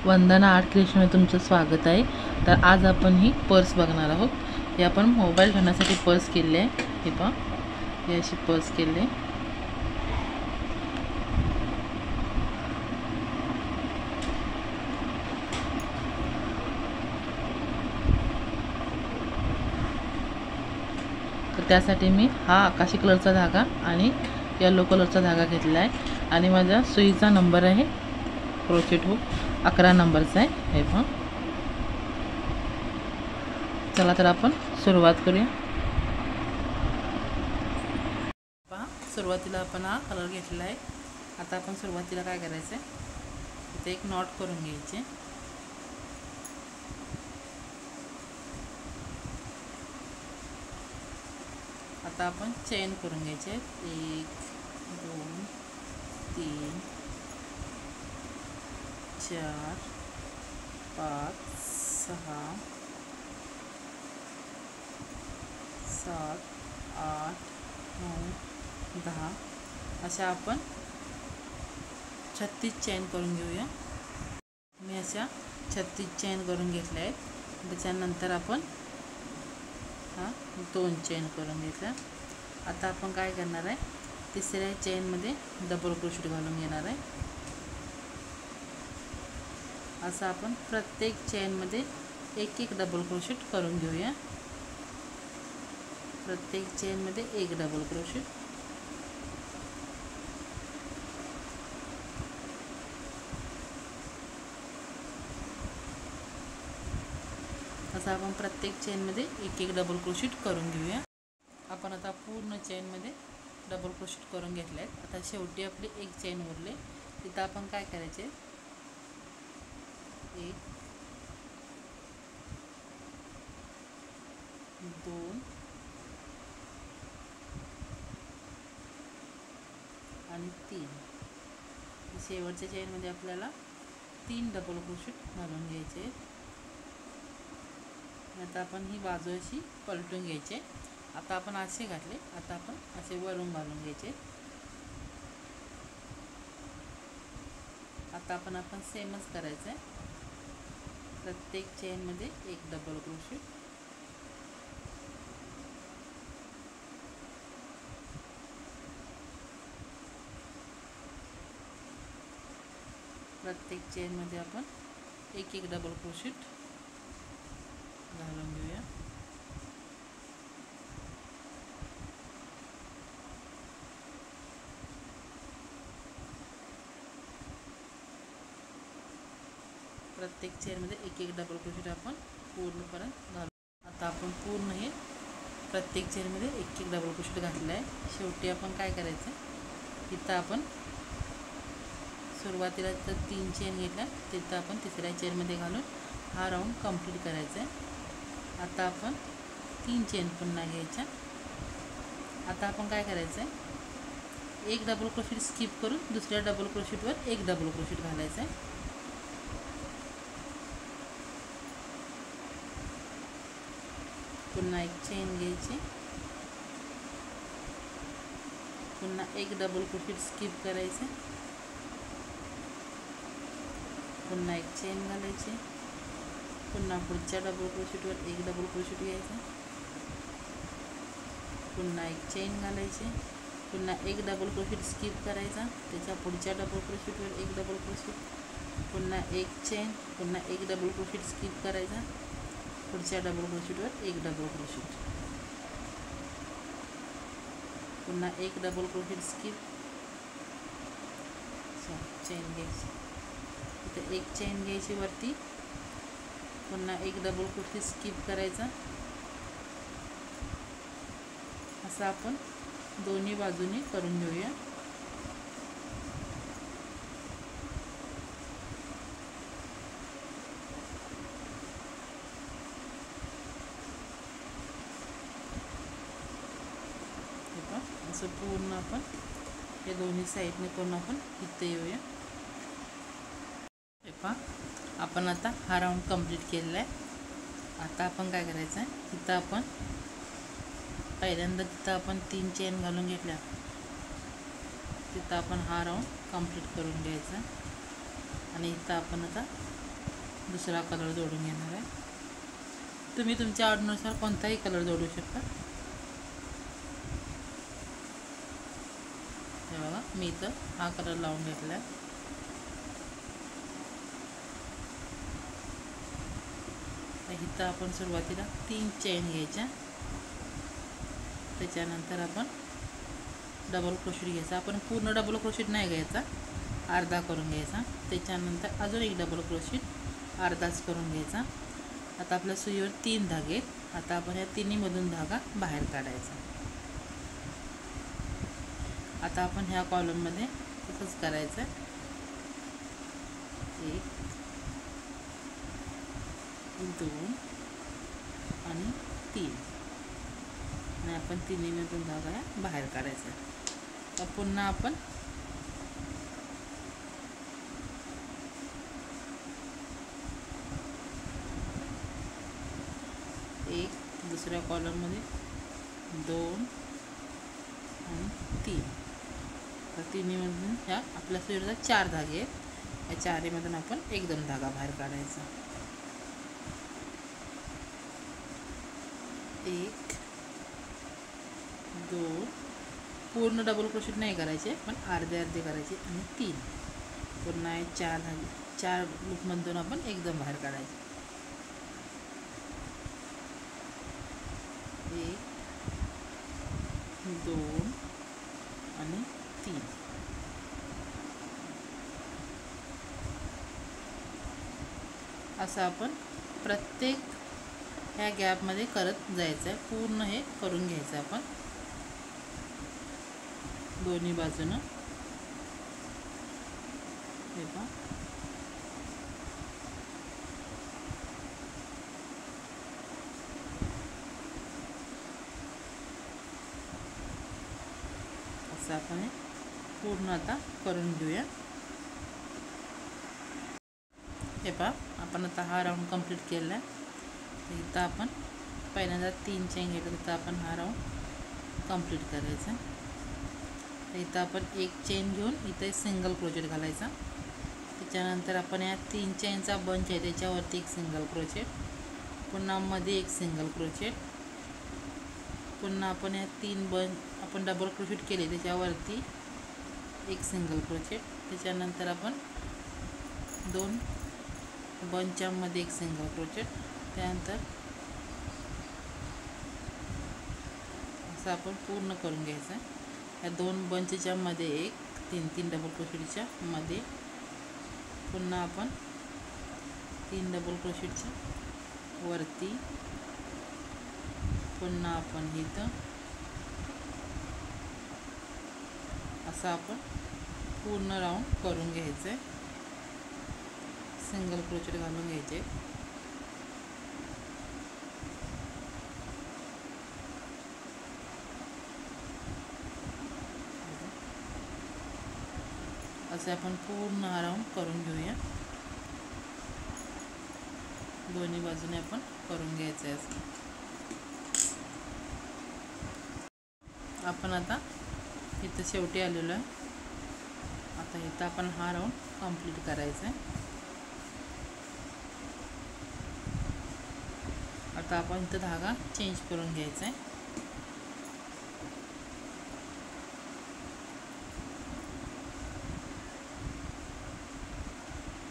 वंदना art क्रिएशनमध्ये तुमचं स्वागत आहे। तर आज आपण ही पर्स बघणार आहोत। हे आपण मोबाईल ठेवण्यासाठी पर्स केले आहे। हे पहा, ही अशी पर्स केले आहे। तर त्यासाठी मी हा आकाशी कलरचा धागा आणि येलो कलरचा धागा घेतला आहे आणि माझा सुईचा नंबर आहे क्रोचेट हुक 11 नंबरचा आहे। हे पहा, चला तर आपण सुरुवात करूया। पहा, सुरुवातीला आपण हा कलर घेतला आहे। आता आपण सुरुवातीला काय करायचं आहे, इथे एक नॉट करून घ्यायचे। आता आपण चेन करून घ्यायचे। 1 2 3 4 5 6 7 8 9 10 अशा आपण 36 चेन करून घेऊया। मी अशा 36 चेन करून घेतल्या आहेत। त्याच्यानंतर आपण हा 2 चेन करून घेतल्या। आता आपण काय करणार आहे, तिसऱ्या चेनमध्ये डबल क्रोशेट घालून घेणार आहे। असं आपण प्रत्येक चेनमध्ये एक एक डबल क्रोशेट करून घेऊया। प्रत्येक चेनमध्ये एक डबल क्रोशेट। असं आपण प्रत्येक चेनमध्ये एक एक डबल क्रोशेट करून घेऊया। आपण आता पूर्ण चेनमध्ये डबल क्रोशेट करून घेतले आहेत। आता शेवटी आपली एक चेन उरले, तिथं आपण काय करायचे, 1 2 आणि 3 शेवटच्या चेनमध्ये आपल्याला 3 डबल क्रोशेट घालून घ्यायचे। आता आपण ही बाजू अशी पलटून घ्यायचे। आता आपण असे घातले, आता आपण असे वरून घालून घ्यायचे। आता आपण सेमच करायचं आहे। प्रत्येक चेनमध्ये एक डबल क्रोशेट। प्रत्येक चेनमध्ये आपण एक एक डबल क्रोशेट घालून घेऊया। प्रत्येक चेनमध्ये एक एक डबल क्रोशेट आपण पूर्णपर्यंत घालू। आता आपण पूर्ण हे प्रत्येक चेनमध्ये एक एक डबल क्रोशेट घातलं आहे। शेवटी आपण काय करायचं, इथं आपण सुरुवातीला तर 3 चेन घेतल्या, तिथं आपण तिसऱ्या चेनमध्ये घालून हा राऊंड कंप्लीट करायचा आहे। आता आपण 3 चेन पुन्हा घ्यायच्या। आता आपण काय करायचं आहे, एक डबल क्रोशेट स्किप करून दुसऱ्या डबल क्रोशेटवर एक डबल क्रोशेट घालायचं आहे। पुन्हा एक चेन घ्यायची, पुन्हा एक डबल क्रोशेट स्किप करायचं, पुन्हा एक चेन घालायची, पुन्हा पुढच्या डबल क्रोशेटवर एक डबल क्रोशेट घ्यायचा, पुन्हा एक चेन घालायची, पुन्हा एक डबल क्रोशेट स्किप करायचा, त्याच्या पुढच्या डबल क्रोशेटवर एक डबल क्रोशेट, पुन्हा एक चेन, पुन्हा एक डबल क्रोशेट स्किप करायचा, पुढच्या डबल क्रोशेटवर एक डबल क्रोशेट, पुन्हा एक डबल क्रोशेट स्किप, चेन घ्यायची, इथं एक चेन घ्यायची वरती, पुन्हा एक डबल क्रोशेट स्किप करायचा। असं आपण दोन्ही बाजूने करून घेऊया। असं पूर्ण आपण हे दोन्ही साईडने करून आपण इथे येऊया। हे पहा, आपण आता हा राऊंड कंप्लीट केलेला आहे। आता आपण काय करायचं आहे, इथं आपण पहिल्यांदा तिथं आपण 3 चेन घालून घेतल्या, तिथं आपण हा राऊंड कंप्लीट करून घ्यायचा आणि इथं आपण आता दुसरा कलर जोडून घेणार आहे. तुम्ही तुमच्या आवडीनुसार कोणताही कलर जोडू शकता. हे बघा मी इथं हा कलर लावून घेतला आहे. इथं आपण सुरुवातीला 3 चेन घ्यायच्या. त्याच्यानंतर आपण डबल क्रोशेट घ्यायचा. आपण पूर्ण डबल क्रोशेट नाही घ्यायचा, अर्धा करून घ्यायचा. त्याच्यानंतर अजून एक डबल क्रोशेट अर्धाच करून घ्यायचा. आता आपल्या सुईवर 3 धागे आहेत. आता आपण या तिन्हीमधून धागा बाहेर काढायचा. आता आपण ह्या कॉलममध्ये तसंच करायचं. 1 2 आणि 3 आणि आपण तिन्हीमधून धागा बाहेर काढायचा. तर पुन्हा आपण एक दुसऱ्या कॉलममध्ये 2 आणि 3. तर तिन्हीमधून ह्या आपल्या सुईवरच्या 4 धागे आहेत. या चारीमधून आपण एकदम धागा बाहेर काढायचा. 1 2 पूर्ण डबल क्रोशेट नाही करायचे, पण अर्धे अर्धे करायचे. आणि 3 पुन्हा 4 धागे, 4 लूपमधून आपण एकदम बाहेर काढायचे. 1 2 आणि 3. असं आपण प्रत्येक ह्या गॅपमध्ये करत जायचं आहे. पूर्ण हे करून घ्यायचं आपण दोन्ही बाजूनं. हे पहा असं आपण हे पूर्ण आता करून घेऊया. हे पहा आपण आता हा राऊंड कंप्लीट केला आहे. इथं आपण पहिल्यांदा 3 चेन घेतलं, तर आपण हा राऊंड कंप्लीट करायचा. इथं आपण 1 चेन घेऊन इथं सिंगल क्रोचेट घालायचा. त्याच्यानंतर आपण या 3 चेनचा बंच आहे त्याच्यावरती 1 सिंगल क्रोचेट, पुन्हा मध्ये 1 सिंगल क्रोचेट, पुन्हा आपण या 3 बंच आपण डबल क्रोचेट केले त्याच्यावरती 1 सिंगल क्रोचेट. त्याच्यानंतर आपण 2 बंचच्या मध्ये 1 सिंगल क्रोचेट. त्यानंतर असं आपण पूर्ण करून घ्यायचं आहे. या 2 बंचच्या मध्ये 1 3 डबल क्रोशेटच्या मध्ये, पुन्हा आपण 3 डबल क्रोशेटच्या वरती, पुन्हा आपण इथं असं आपण पूर्ण राऊंड करून घ्यायचं आहे. सिंगल क्रोचेट घालून घ्यायचे. असे आपण पूर्ण हा राऊंड करून घेऊया. दोन्ही बाजूने आपण करून घ्यायचं आहे. आपण आता इथं शेवटी आलेलो आहे. आता इथं आपण हा राऊंड कंप्लीट करायचा आहे. आता आपण इथं धागा चेंज करून घ्यायचा आहे.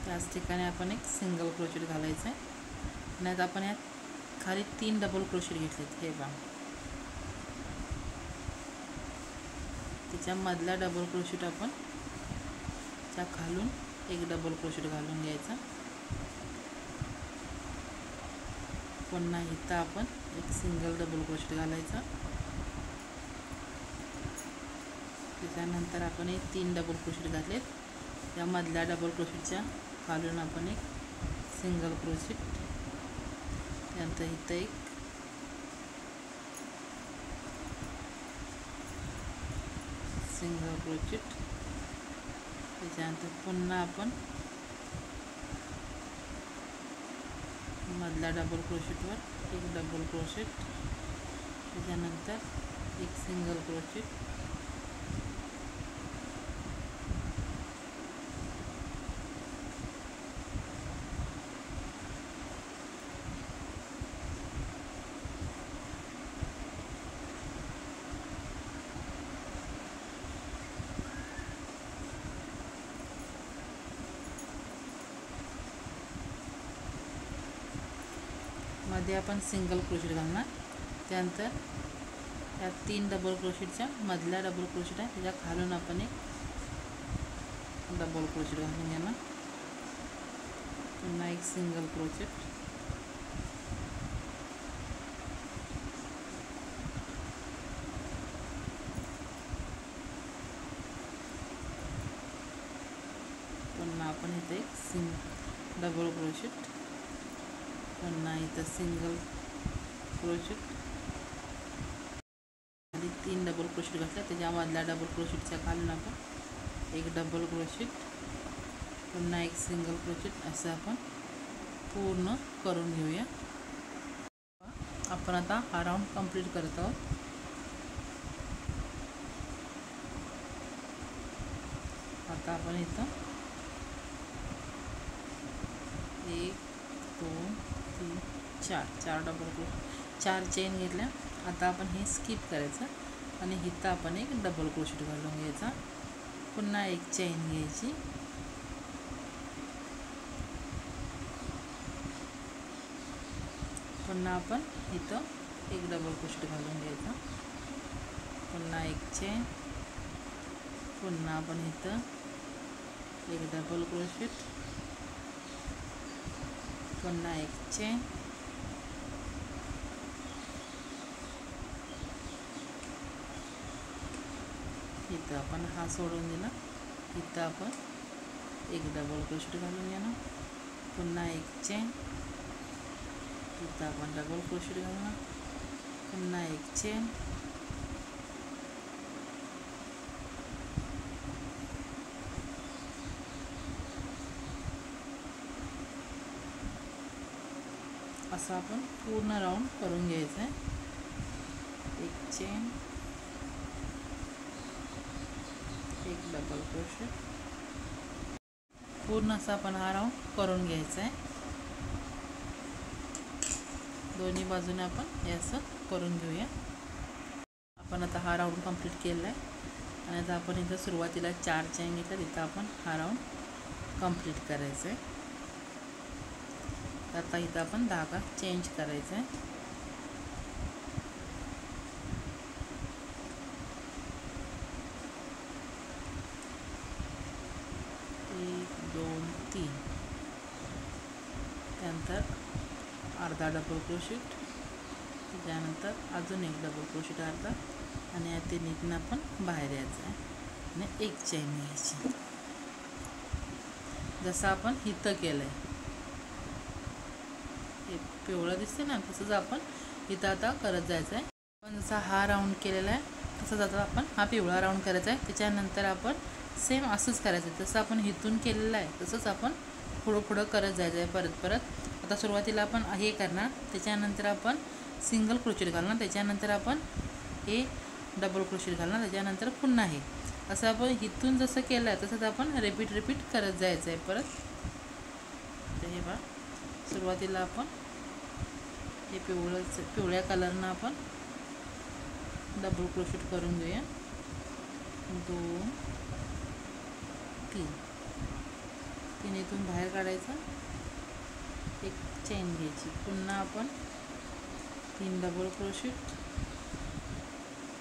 त्याच ठिकाणी आपण 1 सिंगल क्रोचेट घालायचं आहे. आणि आता आपण यात खाली 3 डबल क्रोचेट घेतलेत. हे बघा त्याच्या मधला डबल क्रोचेट आपण त्या खालून 1 डबल क्रोचेट घालून घ्यायचा. पुन्हा इथं आपण 1 सिंगल डबल क्रोचेट घालायचा. त्याच्यानंतर आपण 3 डबल क्रोचेट घातलेत. त्या मधल्या डबल क्रोचेटच्या खालून आपण 1 सिंगल क्रोचेट. त्यानंतर इथं 1 सिंगल क्रोचेट. त्याच्यानंतर पुन्हा आपण मधल्या डबल क्रोचेटवर 1 डबल क्रोचेट. त्याच्यानंतर 1 सिंगल क्रोचेट. मध्ये आपण सिंगल क्रोशेट घालणार. त्यानंतर या 3 डबल क्रोशेटच्या मधला डबल क्रोशेट आहे त्याच्या खालून आपण एक डबल क्रोशेट घालून घेणार. पुन्हा एक सिंगल क्रोशेट, पुन्हा आपण इथे एक डबल क्रोशेट, पुन्हा इथं सिंगल क्रोशेट आणि 3 डबल क्रोशेट घातल्या त्याच्या मधल्या डबल क्रोशेटच्या खालून आपण एक डबल क्रोशेट, पुन्हा एक सिंगल क्रोशेट असं आपण पूर्ण करून घेऊया. आपण आता हा राऊंड कंप्लीट करत आहोत. आता आपण इथं 1 2 3 4 डबल क्रोशेट 4 चेन घेतल्या. आता आपण हे स्किप करायचं आणि इथं आपण एक डबल क्रोशेट घालून घ्यायचा. पुन्हा एक चेन घ्यायची, पुन्हा आपण इथं एक डबल क्रोशेट घालून घ्यायचा. पुन्हा एक चेन, पुन्हा आपण इथं एक डबल क्रोशेट, पुन्हा एक चेन, इथं आपण हा सोडून दिला. इथं आपण एक डबल क्रोशेट घालून घेणार. पुन्हा एक चेन, इथं आपण डबल क्रोशेट घालणार. पुन्हा एक चेन, असं आपण पूर्ण राऊंड करून घ्यायचं आहे. एक चेन, एक डबल क्रोशेट, पूर्ण असा आपण हा राऊंड करून घ्यायचा आहे. दोन्ही बाजूने आपण हे असं करून घेऊया. आपण आता हा राऊंड कंप्लीट केला आहे आणि आता आपण इथं सुरुवातीला 4 चेन घेतल्या, तिथं आपण हा राऊंड कंप्लीट करायचा आहे. आता इथं आपण धागा चेंज करायचा आहे. 1 2 3, त्यानंतर अर्धा डबल क्रोशेट, त्यानंतर अजून एक डबल क्रोशेट अर्धा आणि या तिन्हीतून आपण बाहेर यायचं आहे आणि एक चेन घ्यायची. जसं आपण इथं केलं आहे, हे पिवळं दिसते ना, तसंच आपण इथं आता करत जायचं आहे. आपण जसा हा राऊंड केलेला आहे तसंच आता आपण हा पिवळा राऊंड करायचा आहे. त्याच्यानंतर आपण सेम असंच करायचं आहे. जसं आपण इथून केलेलं आहे तसंच आपण पुढं करत जायचं आहे परत परत. आता सुरुवातीला आपण हे करणार, त्याच्यानंतर आपण सिंगल क्रोशेट घालणार, त्याच्यानंतर आपण हे डबल क्रोशेट घालणार, त्याच्यानंतर पुन्हा हे असं आपण इथून जसं केलं आहे तसंच आपण रिपीट करत जायचं आहे परत. तर हे बघा, सुरुवातीला आपण हे पिवळ्या कलरनं आपण डबल क्रोशेट करून घेऊया. 2 3 तिन्हीतून बाहेर काढायचं, एक चेन घ्यायची, पुन्हा आपण 3 डबल क्रोशेट.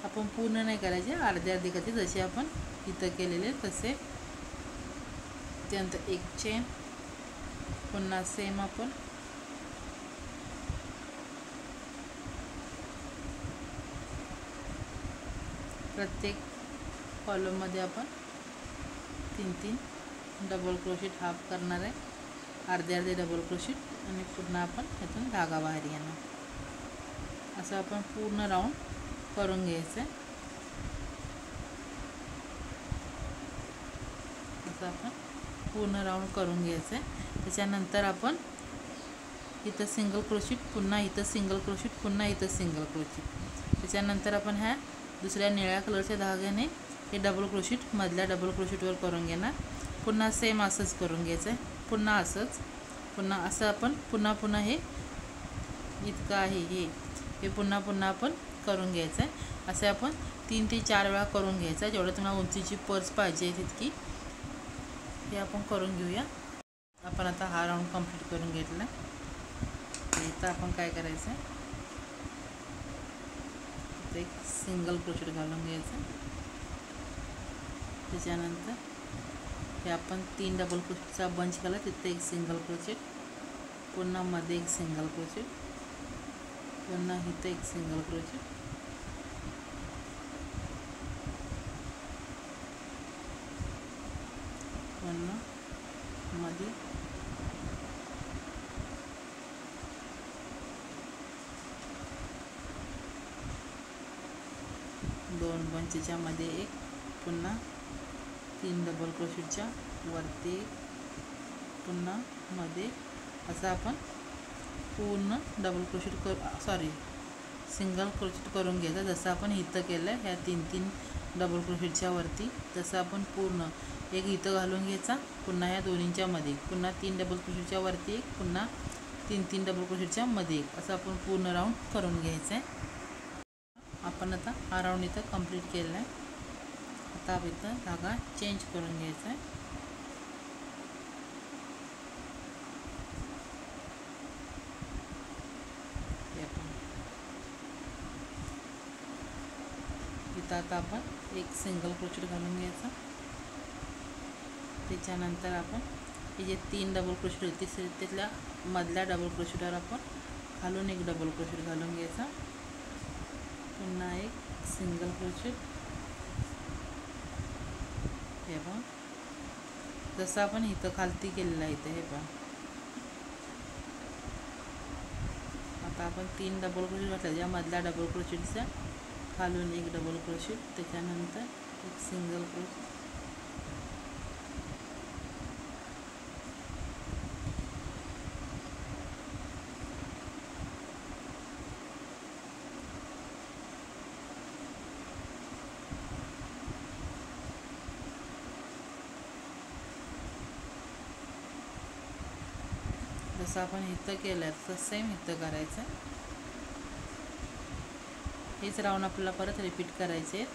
आपण पूर्ण नाही करायचे, अर्धे अर्धे करायचे जसे आपण इथं केलेले तसे. त्यानंतर एक चेन, पुन्हा सेम आपण प्रत्येक कॉलममध्ये आपण 3 डबल क्रोशेट हाफ करणार आहे, अर्धे डबल क्रोशेट आणि पुन्हा आपण ह्यातून धागा बाहेर येणार. असं आपण पूर्ण राऊंड करून घ्यायचं आहे. असं आपण पूर्ण राऊंड करून घ्यायचं आहे. त्याच्यानंतर आपण इथं सिंगल क्रोशेट, पुन्हा इथं सिंगल क्रोशेट, पुन्हा इथं सिंगल क्रोशेट. त्याच्यानंतर आपण ह्या दुसऱ्या निळ्या कलरच्या धाग्याने हे डबल क्रोशेट मधल्या डबल क्रोशेटवर करून घेणार. पुन्हा सेम असंच करून घ्यायचं आहे, पुन्हा असंच, पुन्हा असं आपण पुन्हा हे इतकं आहे हे पुन्हा आपण करून घ्यायचं आहे. असे आपण 3 ते 4 वेळा करून घ्यायचं आहे. जेवढं तुम्हाला उंचीची पर्स पाहिजे तितकी हे आपण करून घेऊया. आपण आता हा राऊंड कंप्लीट करून घेतला. इथं आपण काय करायचं आहे, इथं एक सिंगल क्रोशेट घालून घ्यायचं. त्याच्यानंतर हे आपण 3 डबल क्रोशेटचा बंच केला, तिथे एक सिंगल क्रोशेट, पुन्हा मध्ये एक सिंगल क्रोशेट, पुन्हा इथं एक सिंगल क्रोशेट, पुन्हा मध्ये दोन बंचच्या मध्ये एक, पुन्हा 3 डबल क्रोशेटच्या वरती एक, पुन्हा मध्ये. असं आपण पूर्ण डबल क्रोशेट सिंगल क्रोशेट करून घ्यायचं. जसं आपण इथं केलं आहे ह्या 3 डबल क्रोशेटच्या वरती, तसं आपण पूर्ण एक इथं घालून घ्यायचा, पुन्हा ह्या दोन्हींच्या मध्ये, पुन्हा 3 डबल क्रोशेटच्या वरती एक, पुन्हा 3 डबल क्रोशेटच्या मध्ये एक, असं आपण पूर्ण राऊंड करून घ्यायचं आहे. आपण आता हा राऊंड इथं कंप्लीट केला आहे. आता आपण इथं धागा चेंज करून घ्यायचा आहे. इथं आता आपण एक सिंगल क्रोशेट घालून घ्यायचा. त्याच्यानंतर आपण हे जे 3 डबल क्रोशेट होते तिथल्या मधल्या डबल क्रोशेटवर आपण खालून एक डबल क्रोशेट घालून घ्यायचा, पुन्हा एक सिंगल क्रोशेट. हे पहा जसं आपण इथं खालती केलेलं आहे इथं, हे पहा आता आपण 3 डबल क्रोशेट घातले, ज्या मधल्या डबल क्रोशेटच्या खालून एक डबल क्रोशेट, त्याच्यानंतर एक सिंगल क्रोशेट, जसं आपण इथं केलं तसं सेम इथं करायचं. हेच राऊंड आपल्याला परत रिपीट करायचे आहेत.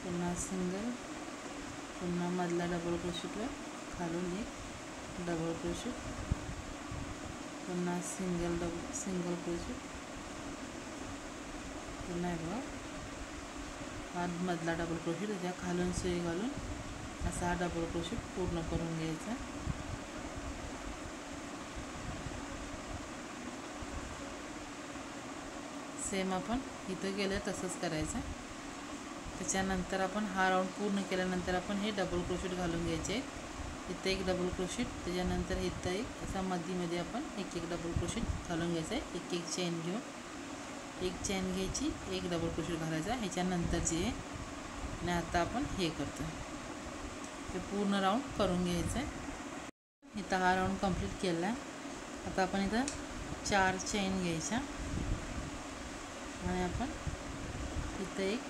पुन्हा सिंगल, पुन्हा मधला डबल क्रोशेटवर खालून एक डबल क्रोशेट, पुन्हा सिंगल क्रोशेट, पुन्हा बघा हा मधला डबल क्रोशेट, त्याच्या खालून सुई घालून असा हा डबल क्रोशेट पूर्ण करून घ्यायचा. सेम आपण इथं गेलं तसंच करायचं. त्याच्यानंतर आपण हा राऊंड पूर्ण केल्यानंतर आपण हे डबल क्रोशेट घालून घ्यायचे. इथं एक डबल क्रोशेट, त्याच्यानंतर इथं एक असा मध्ये आपण एक डबल क्रोशेट घालून घ्यायचं आहे. एक चेन घेऊन एक चेन घ्यायची, एक डबल क्रोशेट घालायचा ह्याच्यानंतर जे. आणि आता आपण हे करतो, हे पूर्ण राऊंड करून घ्यायचं आहे. इथं हा राऊंड कंप्लीट केला आहे. आता आपण इथं 4 चेन घ्यायच्या आणि आपण इथं एक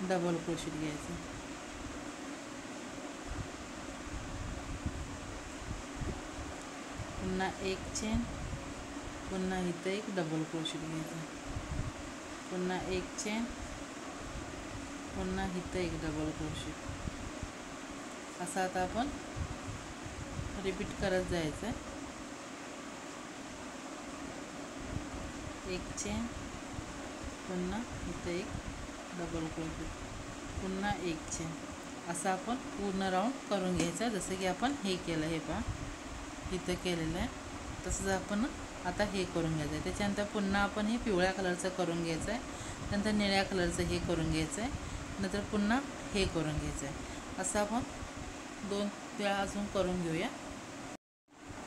डबल क्रोशेट घ्यायचं, पुन्हा एक चेन, पुन्हा इथं एक डबल क्रोशेट घ्यायचं, पुन्हा एक चेन, पुन्हा इथं एक डबल क्रोशेट. असं आता आपण रिपीट करत जायचं आहे. एक चेन, पुन्हा इथं एक डबल क्रोशेट, पुन्हा एक चेन. असं आपण पूर्ण राऊंड करून घ्यायचं. जसं की आपण हे केलं, हे पहा इथं केलेलं आहे तसंच आपण आता हे करून घ्यायचं आहे. त्याच्यानंतर पुन्हा आपण हे पिवळ्या कलरचं करून घ्यायचं आहे, नंतर निळ्या कलरचं हे करून घ्यायचं आहे, नंतर पुन्हा हे करून घ्यायचं आहे. असं आपण 2 वेळा अजून करून घेऊया.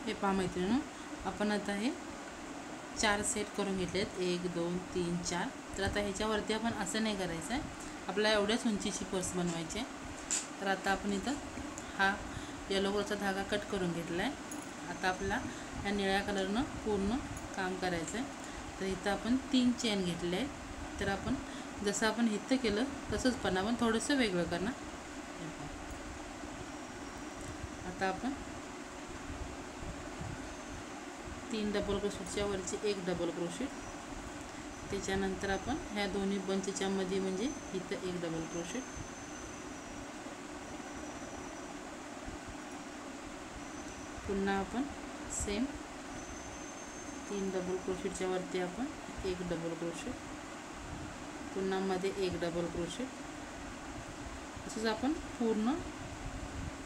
हे पहा मैत्रिणी, आपण आता हे 4 सेट करून घेतलेत, 1 2 3 4. तर आता ह्याच्यावरती आपण असं नाही करायचं आहे, आपल्याला एवढ्याच उंचीची पर्स बनवायची आहे. तर आता आपण इथं हा येलो कलरचा धागा कट करून घेतला आहे. आता आपल्याला या निळ्या कलरनं पूर्ण काम करायचं आहे. तर इथं आपण 3 चेन घेतले आहेत. तर आपण जसं आपण इथं केलं तसंच पण आपण थोडंसं वेगळं करणार. आता आपण 3 डबल क्रोशेटच्या वरची एक डबल क्रोशेट, त्याच्यानंतर आपण ह्या दोन्ही बंचच्या मध्ये म्हणजे इथं एक डबल क्रोशेट, पुन्हा आपण सेम 3 डबल क्रोशेटच्या वरती आपण एक डबल क्रोशेट, पुन्हा मध्ये एक डबल क्रोशेट, असंच आपण पूर्ण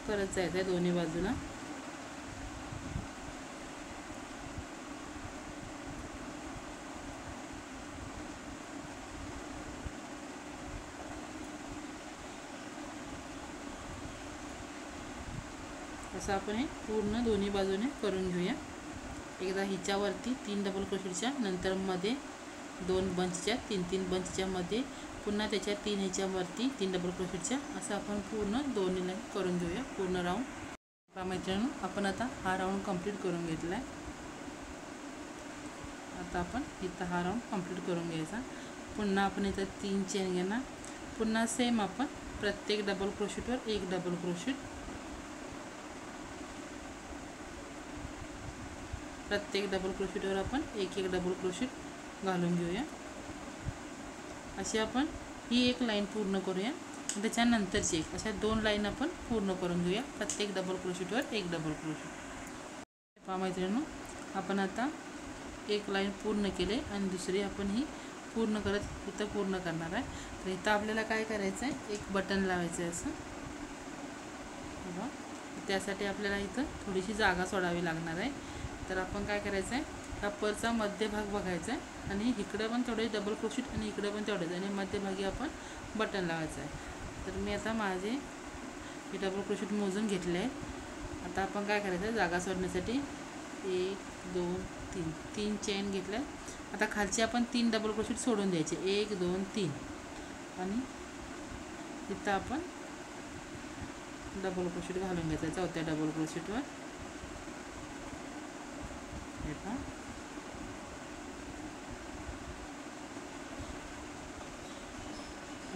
करत जायचं आहे दोन्ही बाजूला. असं आपण हे पूर्ण दोन्ही बाजूने करून घेऊया. एकदा हिच्यावरती 3 डबल क्रोशेटच्या, नंतर मध्ये 2 बंचच्या, 3 बंचच्या मध्ये, पुन्हा त्याच्या 3 ह्याच्यावरती 3 डबल क्रोशेटच्या, असं आपण पूर्ण दोन्ही लाईन करून घेऊया पूर्ण राऊंड. मैत्रिणींनो, आपण आता हा राऊंड कंप्लीट करून घेतला आहे. आता आपण इथं हा राऊंड कंप्लीट करून घ्यायचा. पुन्हा आपण इथं 3 चेन घेणार. पुन्हा सेम आपण प्रत्येक डबल क्रोशेटवर एक डबल क्रोशेट, प्रत्येक डबल क्रोशेटवर आपण एक डबल क्रोशेट घालून घेऊया. अशी आपण ही एक लाईन पूर्ण करूया. त्याच्यानंतरची एक अशा 2 लाईन आपण पूर्ण करून घेऊया, प्रत्येक डबल क्रोशेटवर एक डबल क्रोशेट. पहा मैत्रिणींनो, आपण आता एक लाईन पूर्ण केले आणि दुसरी आपण ही पूर्ण करत इथं पूर्ण करणार आहे. तर इथं आपल्याला काय करायचं आहे, एक बटन लावायचं आहे असं. बघा, त्यासाठी आपल्याला इथं थोडीशी जागा सोडावी लागणार आहे. तर आपण काय करायचं आहे, हा परचा मध्यभाग बघायचा आहे आणि इकडे पण तेवढे डबल क्रोशेट आणि इकडे पण तेवढेच, आणि मध्यभागी आपण बटन लावायचं आहे. तर मी आता माझे हे डबल क्रोशेट मोजून घेतले आहे. आता आपण काय करायचं आहे, जागा सोडण्यासाठी 1 2 3 3 चेन घेतल्या. आता खालची आपण 3 डबल क्रोशेट सोडून द्यायचे, 1 2 3, आणि इथं आपण डबल क्रोशेट घालून घ्यायचं चौथ्या डबल क्रोशेटवर.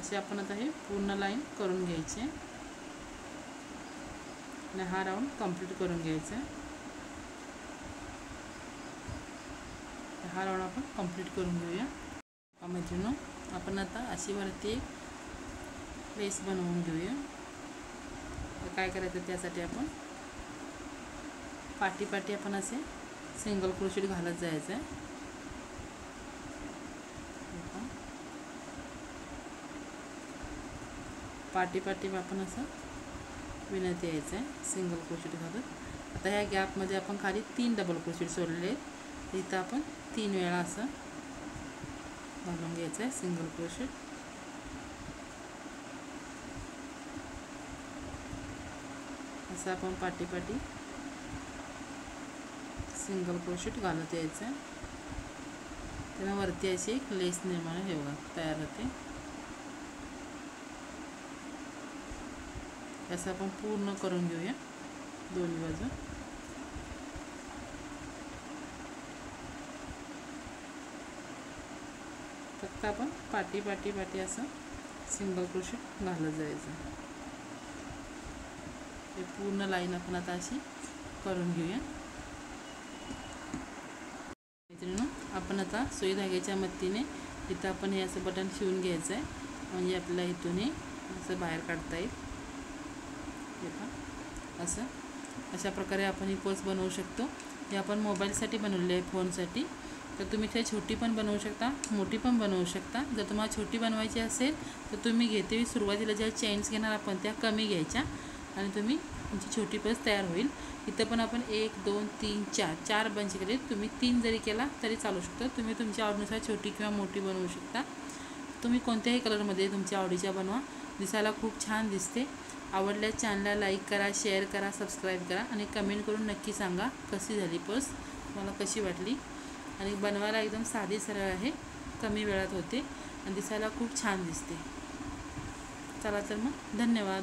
असे आपण आता हे पूर्ण लाईन करून घ्यायचे आणि हा राऊंड कंप्लीट करून घ्यायचा. हा राऊंड आपण कंप्लीट करून घेऊया. मैत्रिणींनो, आपण आता अशी वरती एक लेस बनवून घेऊया. तर काय करायचं, त्यासाठी आपण पाठी आपण असे सिंगल क्रोशेट घालत जायचं आहे. पाठी आपण असं विणत यायचं आहे सिंगल क्रोशेट घालत. आता ह्या गॅपमध्ये आपण खाली 3 डबल क्रोशेट सोडलेले आहेत. इथं आपण 3 वेळा असं घालून घ्यायचं आहे सिंगल क्रोशेट. असं आपण पाठी सिंगल क्रोशेट घालत यायचं आहे. त्याला वरती अशी एक लेस निर्माण हे बघा तयार होते. असं आपण पूर्ण करून घेऊया दोन्ही बाजू. फक्त आपण पाठी असं सिंगल क्रोशेट घालत जायचं. हे पूर्ण लाईन आपण आता अशी करून घेऊया. मित्रांनो, आपण आता सुई धाग्याच्या मदतीने इथं आपण हे असं बटन शिवून घ्यायचं आहे, म्हणजे आपल्याला इथून हे असं बाहेर काढता येईल. असं अशा प्रकारे आपण ही पर्स बनवू शकतो. हे आपण मोबाईलसाठी बनवले आहे, फोनसाठी. तर तुम्ही ते छोटी पण बनवू शकता, मोठी पण बनवू शकता. जर तुम्हाला छोटी बनवायची असेल तर तुम्ही घेते सुरुवातीला ज्या चेन्स घेणार आपण त्या कमी घ्यायच्या आणि तुमची छोटी पर्स तयार होईल. इथं पण आपण 1 2 3 4 बंच केले. तुम्ही 3 जरी केला तरी चालू शकतो. तुम्ही तुमच्या आवडीनुसार छोटी किंवा मोठी बनवू शकता. तुम्ही कोणत्याही कलरमध्ये तुमच्या आवडीच्या बनवा, दिसायला खूप छान दिसते. आवडल्यास चॅनलला लाईक करा, शेअर करा, सबस्क्राईब करा आणि कमेंट करून नक्की सांगा कशी झाली पर्स, तुम्हाला कशी वाटली. आणि बनवायला एकदम साधी सरळ आहे, कमी वेळात होते आणि दिसायला खूप छान दिसते. चला तर मग, धन्यवाद.